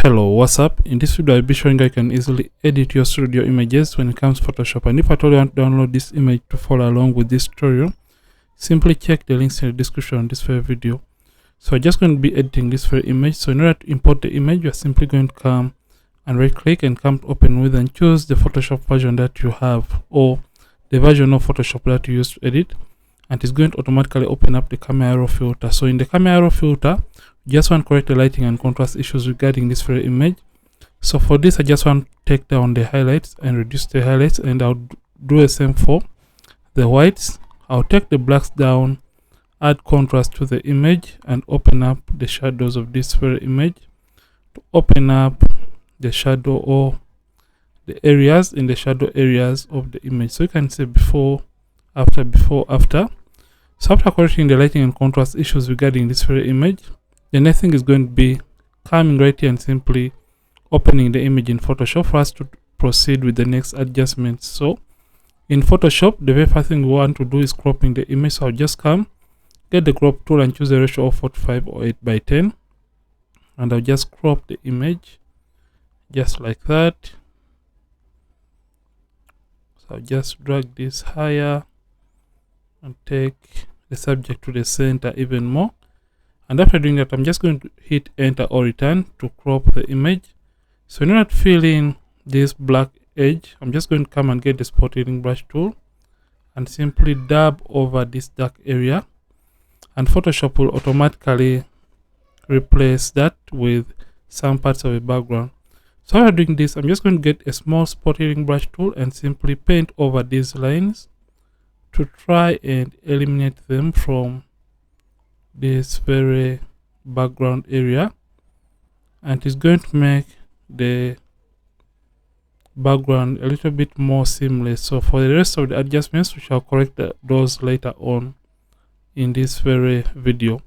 Hello, what's up? In this video I'll be showing you can easily edit your studio images when it comes to Photoshop. And if at all you want to download this image to follow along with this tutorial, simply check the links in the description of this very video. So I'm just going to be editing this very image. So in order to import the image, you're simply going to come and right click and come to open with and choose the Photoshop version that you have or the version of Photoshop that you use to edit, and it's going to automatically open up the camera raw filter. So in the camera raw filter, just want to correct the lighting and contrast issues regarding this very image. So for this, I just want to take down the highlights and reduce the highlights, and I'll do the same for the whites. I'll take the blacks down, add contrast to the image, and open up the shadows of this very image to open up the shadow or the areas in the shadow areas of the image. So you can see before, after, before, after. So after correcting the lighting and contrast issues regarding this very image, the next thing is going to be coming right here and simply opening the image in Photoshop for us to proceed with the next adjustments. So in Photoshop, the very first thing we want to do is cropping the image. So I'll just come, get the crop tool and choose a ratio of 45 or 8:10, and I'll just crop the image just like that. So I'll just drag this higher and take the subject to the center even more. And after doing that, I'm just going to hit enter or return to crop the image. So in order to fill in this black edge, I'm just going to come and get the spot healing brush tool and simply dab over this dark area, and Photoshop will automatically replace that with some parts of the background. So after doing this, I'm just going to get a small spot healing brush tool and simply paint over these lines to try and eliminate them from this very background area, and it's going to make the background a little bit more seamless. So for the rest of the adjustments, we shall correct those later on in this very video.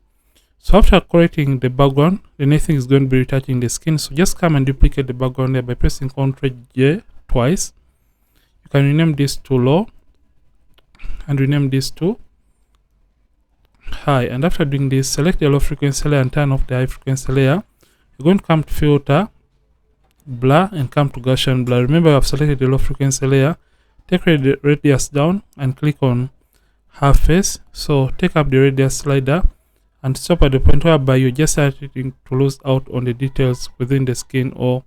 So after correcting the background, the next thing is going to be retouching the skin. So just come and duplicate the background there by pressing Ctrl J twice. You can rename this to low and rename this to high. And after doing this, select the low frequency layer and turn off the high frequency layer. You're going to come to filter, blur, and come to Gaussian blur. Remember, I've selected the low frequency layer. Take the radius down and click on half face. So take up the radius slider and stop at the point whereby you're just starting to lose out on the details within the skin or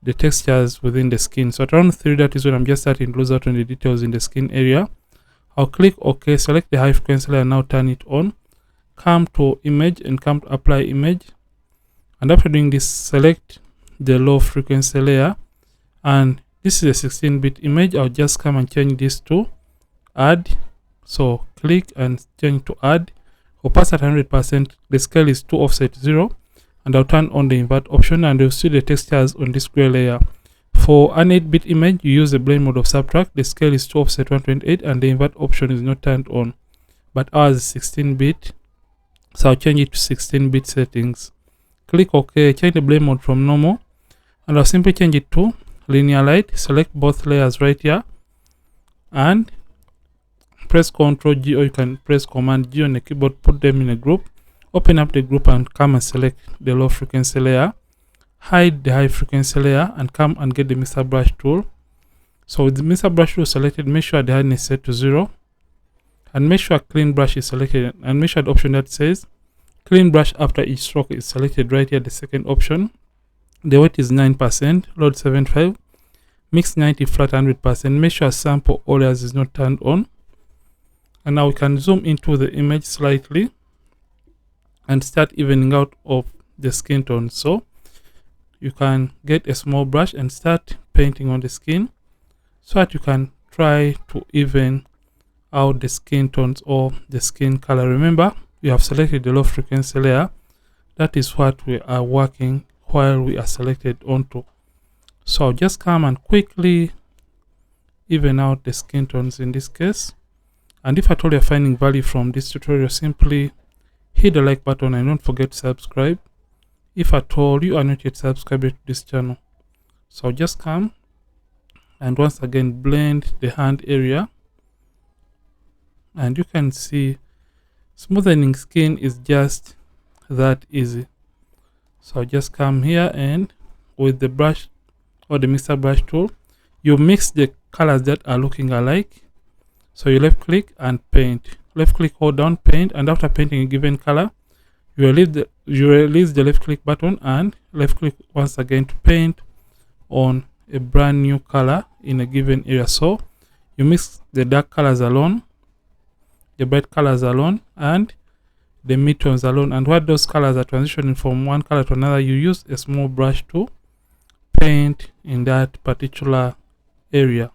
the textures within the skin. So at around 3, that is when I'm just starting to lose out on the details in the skin area. I'll click OK, select the high frequency layer, now turn it on. Come to image and come to apply image. And after doing this, select the low frequency layer. And this is a 16-bit image. I'll just come and change this to add. So click and change to add. Opacity at 100%. The scale is 2 offset 0. And I'll turn on the invert option, and you'll see the textures on this gray layer. For an 8-bit image, you use the blend mode of subtract. The scale is 2 offset 128 and the invert option is not turned on. But ours is 16-bit. So I'll change it to 16-bit settings. Click OK, change the blend mode from normal, and I'll simply change it to linear light. Select both layers right here and press Ctrl G, or you can press Command G on the keyboard, put them in a group. Open up the group and come and select the low frequency layer. Hide the high frequency layer and come and get the mixer brush tool. So with the mixer brush tool selected, make sure the hardness is set to 0 and make sure clean brush is selected, and make sure the option that says clean brush after each stroke is selected right here, the second option. The weight is 9%, load 75, mix 90, flat 100%. Make sure sample all layers is not turned on. And now we can zoom into the image slightly and start evening out of the skin tone. So you can get a small brush and start painting on the skin so that you can try to even out the skin tones or the skin color. Remember, you have selected the low frequency layer. That is what we are working while we are selected onto. So I'll just come and quickly even out the skin tones in this case. And if at all you're finding value from this tutorial, simply hit the like button and don't forget to subscribe if at all you are not yet subscribed to this channel. So I'll just come and once again blend the hand area, and you can see smoothing skin is just that easy. So I'll just come here and with the brush or the mixer brush tool, you mix the colors that are looking alike. So you left click and paint. Left click, hold down, paint, and after painting a given color, you release the left click button and left click once again to paint on a brand new color in a given area. So you mix the dark colors alone, the bright colors alone, and the midtones alone. And while those colors are transitioning from one color to another, you use a small brush to paint in that particular area.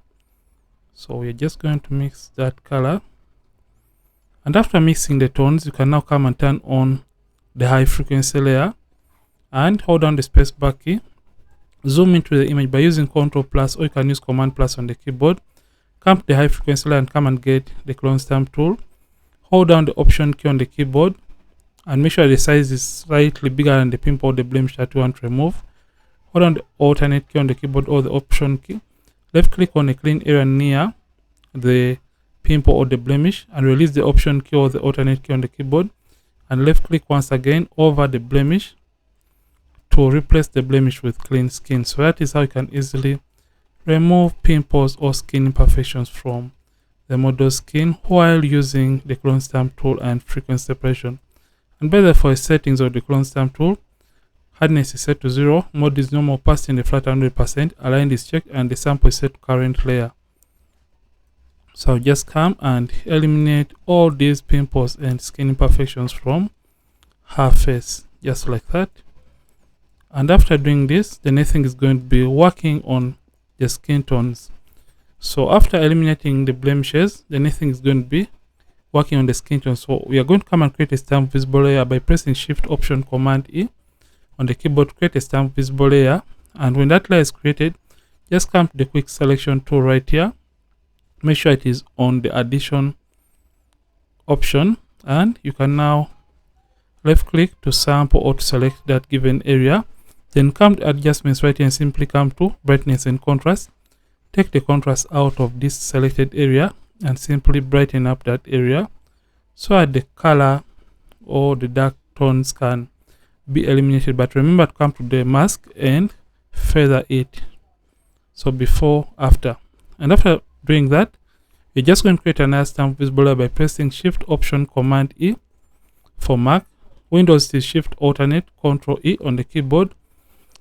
So we're just going to mix that color, and after mixing the tones, you can now come and turn on the high frequency layer and hold down the space bar key, zoom into the image by using Ctrl+, or you can use Command+ on the keyboard. Come to the high frequency layer and come and get the clone stamp tool. Hold down the option key on the keyboard and make sure the size is slightly bigger than the pimple or the blemish that you want to remove. Hold on the alternate key on the keyboard or the option key. Left click on a clean area near the pimple or the blemish and release the option key or the alternate key on the keyboard, and left click once again over the blemish to replace the blemish with clean skin. So that is how you can easily remove pimples or skin imperfections from the model's skin while using the clone stamp tool and frequency separation. And by the way, for settings of the clone stamp tool, hardness is set to 0, mode is normal, opacity in the flat 100%, aligned is checked, and the sample is set to current layer. So I'll just come and eliminate all these pimples and skin imperfections from her face, just like that. And after doing this, the next thing is going to be working on the skin tones. So after eliminating the blemishes, the next thing is going to be working on the skin tones. So we are going to come and create a stamp visible layer by pressing Shift Option Command E on the keyboard to create a stamp visible layer. And when that layer is created, just come to the quick selection tool right here. Make sure it is on the addition option, and you can now left click to sample or to select that given area. Then come to adjustments right here and simply come to brightness and contrast. Take the contrast out of this selected area and simply brighten up that area so that the color or the dark tones can be eliminated. But remember to come to the mask and feather it. So before, after, and after doing that, we're just going to create another stamp visible layer by pressing Shift Option Command E for Mac. Windows is Shift Alternate Control E on the keyboard,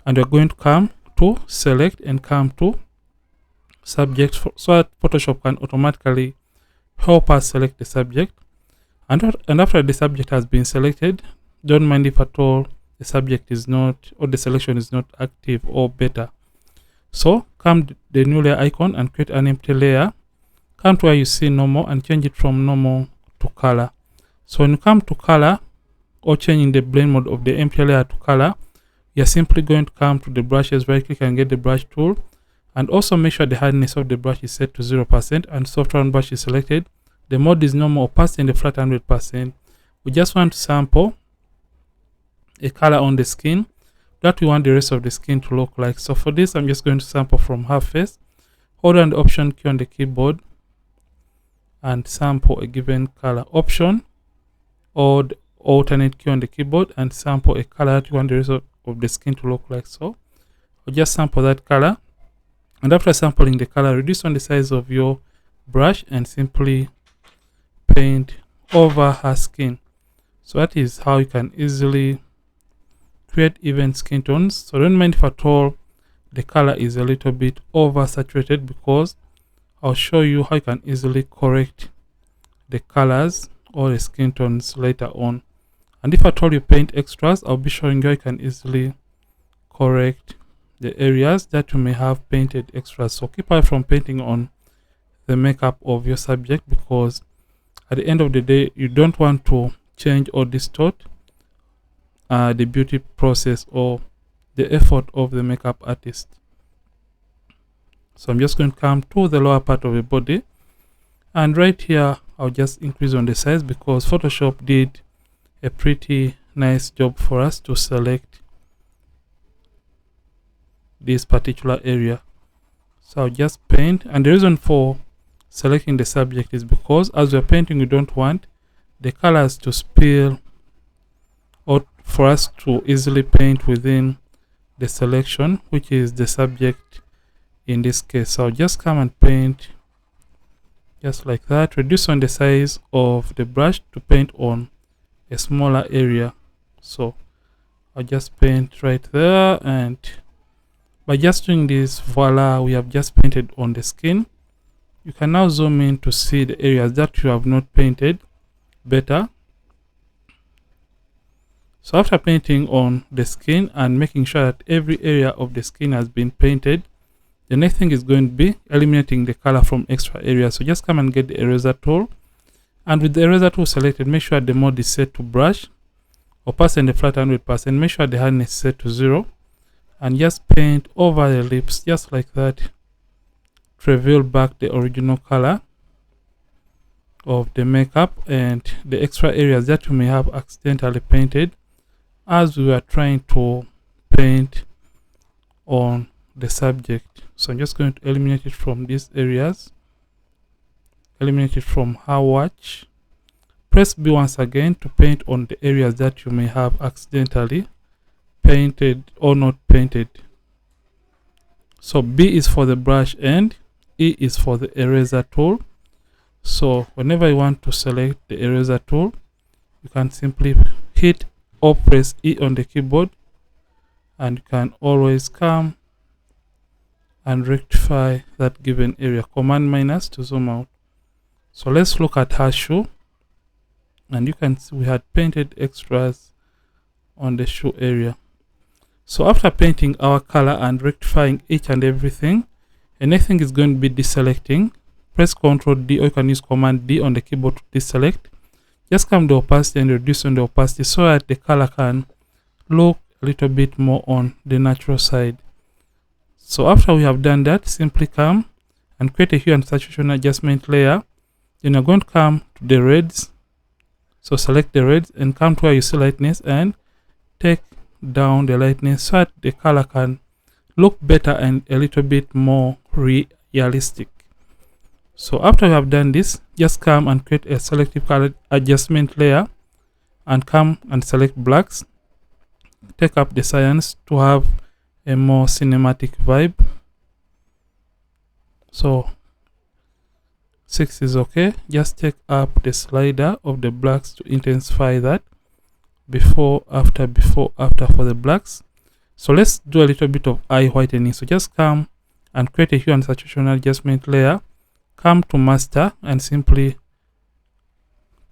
and we're going to come to select and come to subject so that Photoshop can automatically help us select the subject. And after the subject has been selected, don't mind if at all the subject is not, or the selection is not active or beta. So come to the new layer icon and create an empty layer. Come to where you see normal and change it from normal to color. So when you come to color or changing the blend mode of the empty layer to color, you're simply going to come to the brushes, right click and get the brush tool, and also make sure the hardness of the brush is set to 0% and soft round brush is selected. The mode is normal, opacity in the flat 100%. We just want to sample a color on the skin that we want the rest of the skin to look like. So for this, I'm just going to sample from her face. Hold on the option key on the keyboard and sample a given color option, or the alternate key on the keyboard and sample a color that you want the rest of the skin to look like. So I'll just sample that color, and after sampling the color, reduce on the size of your brush and simply paint over her skin. So that is how you can easily create even skin tones. So don't mind if at all the color is a little bit oversaturated, because I'll show you how you can easily correct the colors or the skin tones later on. And if at all you paint extras, I'll be showing you how you can easily correct the areas that you may have painted extras. So keep away from painting on the makeup of your subject, because at the end of the day, you don't want to change or distort the beauty process or the effort of the makeup artist. So I'm just going to come to the lower part of the body, and right here I'll just increase on the size, because Photoshop did a pretty nice job for us to select this particular area. So I'll just paint, and the reason for selecting the subject is because as we're painting, we don't want the colors to spill, or for us to easily paint within the selection, which is the subject in this case. So I'll just come and paint just like that, reduce on the size of the brush to paint on a smaller area. So I'll just paint right there, and by just doing this, voila, we have just painted on the skin. You can now zoom in to see the areas that you have not painted better. So after painting on the skin and making sure that every area of the skin has been painted, the next thing is going to be eliminating the color from extra areas. So just come and get the eraser tool, and with the eraser tool selected, make sure the mode is set to brush, opacity and the flat 100%. Make sure the hardness is set to 0, and just paint over the lips just like that to reveal back the original color of the makeup and the extra areas that you may have accidentally painted as we were trying to paint on the subject. So I'm just going to eliminate it from these areas, eliminate it from her watch. Press B once again to paint on the areas that you may have accidentally painted or not painted. So B is for the brush end, E is for the eraser tool. So whenever you want to select the eraser tool, you can simply hit or press E on the keyboard, and you can always come and rectify that given area. Command minus to zoom out. So let's look at her shoe, and you can see we had painted extras on the shoe area. So after painting our color and rectifying each and everything, the next thing is going to be deselecting. Press Ctrl D, or you can use Command D on the keyboard to deselect. Just come to opacity and reduce on the opacity so that the color can look a little bit more on the natural side. So after we have done that, simply come and create a hue and saturation adjustment layer. Then you're going to come to the reds. So select the reds and come to where you see lightness and take down the lightness so that the color can look better and a little bit more realistic. So after you have done this, just come and create a selective color adjustment layer and come and select blacks. Take up the cyans to have a more cinematic vibe. So 6 is okay. Just take up the slider of the blacks to intensify that. Before, after for the blacks. So let's do a little bit of eye whitening. So just come and create a hue and saturation adjustment layer. Come to master and simply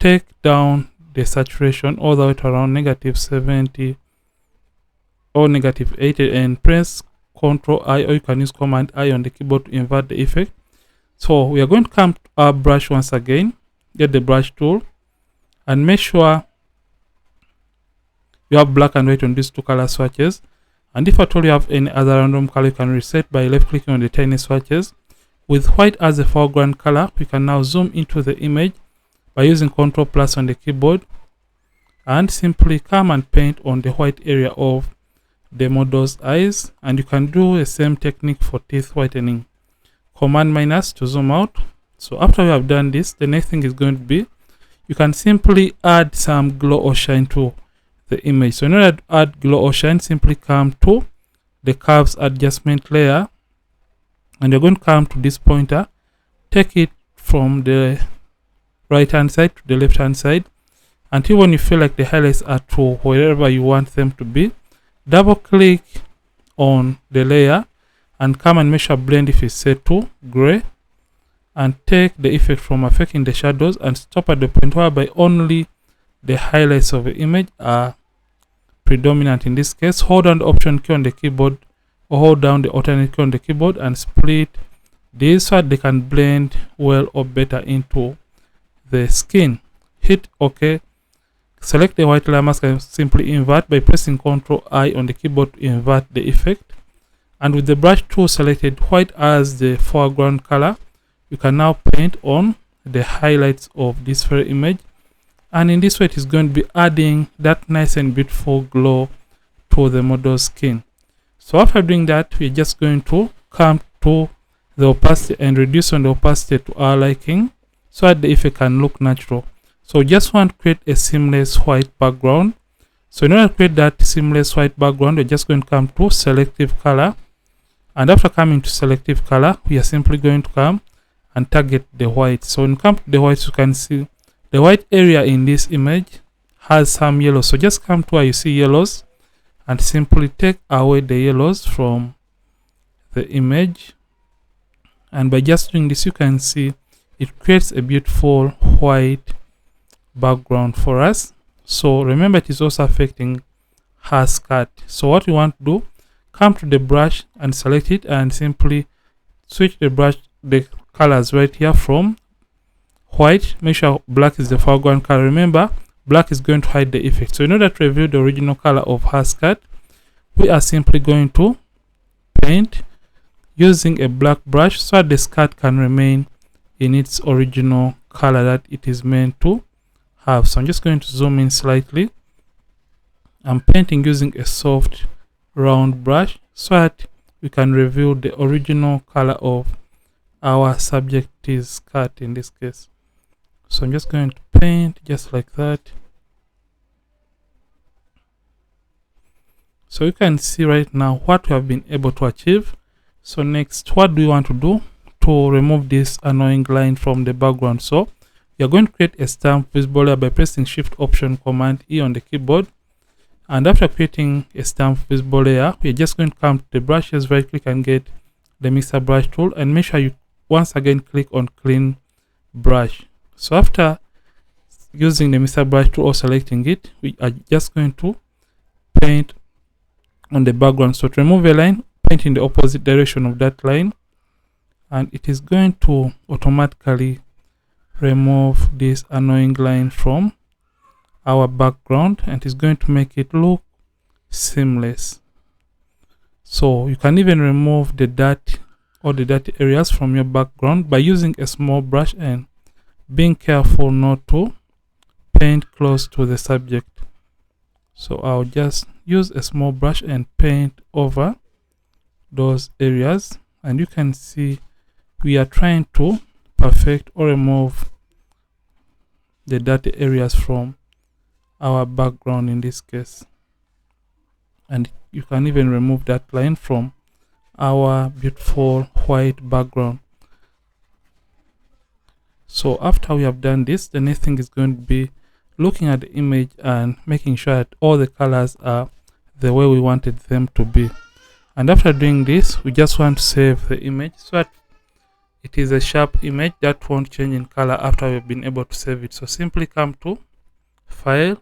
take down the saturation all the way to around -70 or -80 and press Ctrl I, or you can use Command I on the keyboard to invert the effect. So we are going to come to our brush once again, get the brush tool, and make sure you have black and white on these two color swatches. And if at all you have any other random color, you can reset by left clicking on the tiny swatches. With white as the foreground color, we can now zoom into the image by using Ctrl+ on the keyboard and simply come and paint on the white area of the model's eyes. And you can do the same technique for teeth whitening. Command minus to zoom out. So after you have done this, the next thing is going to be, you can simply add some glow or shine to the image. So in order to add glow or shine, simply come to the curves adjustment layer, and you're going to come to this pointer, take it from the right hand side to the left hand side until when you feel like the highlights are to wherever you want them to be. Double click on the layer and come and make sure blend if it's set to gray, and take the effect from affecting the shadows and stop at the point whereby only the highlights of the image are predominant. In this case, hold down the option key on the keyboard or hold down the alternate key on the keyboard and split these so that they can blend well or better into the skin. Hit OK. Select the white layer mask and simply invert by pressing Ctrl I on the keyboard to invert the effect. And with the brush tool selected, white as the foreground color, you can now paint on the highlights of this very image. And in this way, it is going to be adding that nice and beautiful glow to the model's skin. So after doing that, we're just going to come to the opacity and reduce on the opacity to our liking so that the effect can look natural. So just want to create a seamless white background. So in order to create that seamless white background, we're just going to come to selective color, and after coming to selective color, we are simply going to come and target the white. So when you come to the white, you can see the white area in this image has some yellow. So just come to where you see yellows and simply take away the yellows from the image, and by just doing this, you can see it creates a beautiful white background for us. So remember, it is also affecting her skirt. So what we want to do, come to the brush and select it and simply switch the brush, the colors right here from white. Make sure black is the foreground color. Remember, black is going to hide the effect. So in order to reveal the original color of her skirt, we are simply going to paint using a black brush so that the skirt can remain in its original color that it is meant to have. So I'm just going to zoom in slightly. I'm painting using a soft round brush so that we can reveal the original color of our subject's skirt in this case. So I'm just going to paint just like that. So you can see right now what we have been able to achieve. So next, what do we want to do to remove this annoying line from the background? So we are going to create a stamp visible layer by pressing Shift Option Command E on the keyboard. And after creating a stamp visible layer, we are just going to come to the brushes, right click and get the mixer brush tool, and make sure you once again click on clean brush. So after using the mixer brush tool or selecting it, we are just going to paint on the background. So to remove a line, paint in the opposite direction of that line, and it is going to automatically remove this annoying line from our background, and it's going to make it look seamless. So you can even remove the dirt or the dirty areas from your background by using a small brush and being careful not to paint close to the subject. So I'll just use a small brush and paint over those areas, and you can see we are trying to perfect or remove the dirty areas from our background in this case. And you can even remove that line from our beautiful white background. So after we have done this, the next thing is going to be looking at the image and making sure that all the colors are the way we wanted them to be. And after doing this, we just want to save the image so that it is a sharp image that won't change in color after we've been able to save it. So simply come to File,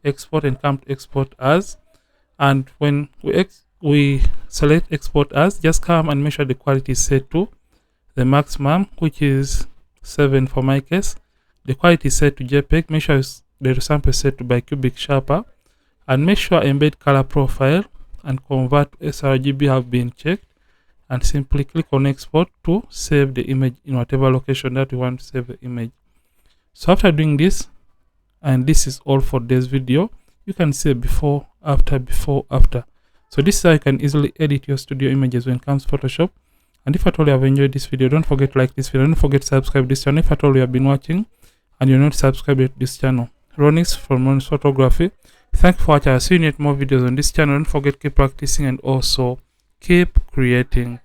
Export, and come to Export As. And when we select Export As, just come and make sure the quality is set to the maximum, which is 7 for my case. The quality is set to JPEG. Make sure the resample is set to bicubic sharper, and make sure embed color profile and convert to sRGB have been checked, and simply click on export to save the image in whatever location that we want to save the image. So after doing this, and this is all for this video, you can see before, after. So this is how you can easily edit your studio images when it comes to Photoshop. And if at all you have enjoyed this video, don't forget to like this video. Don't forget to subscribe to this channel if at all you have been watching and you're not subscribed to this channel. Ronix from Ronix Photography. Thank you for watching. I'll see you in more videos on this channel. Don't forget to keep practicing and also keep creating.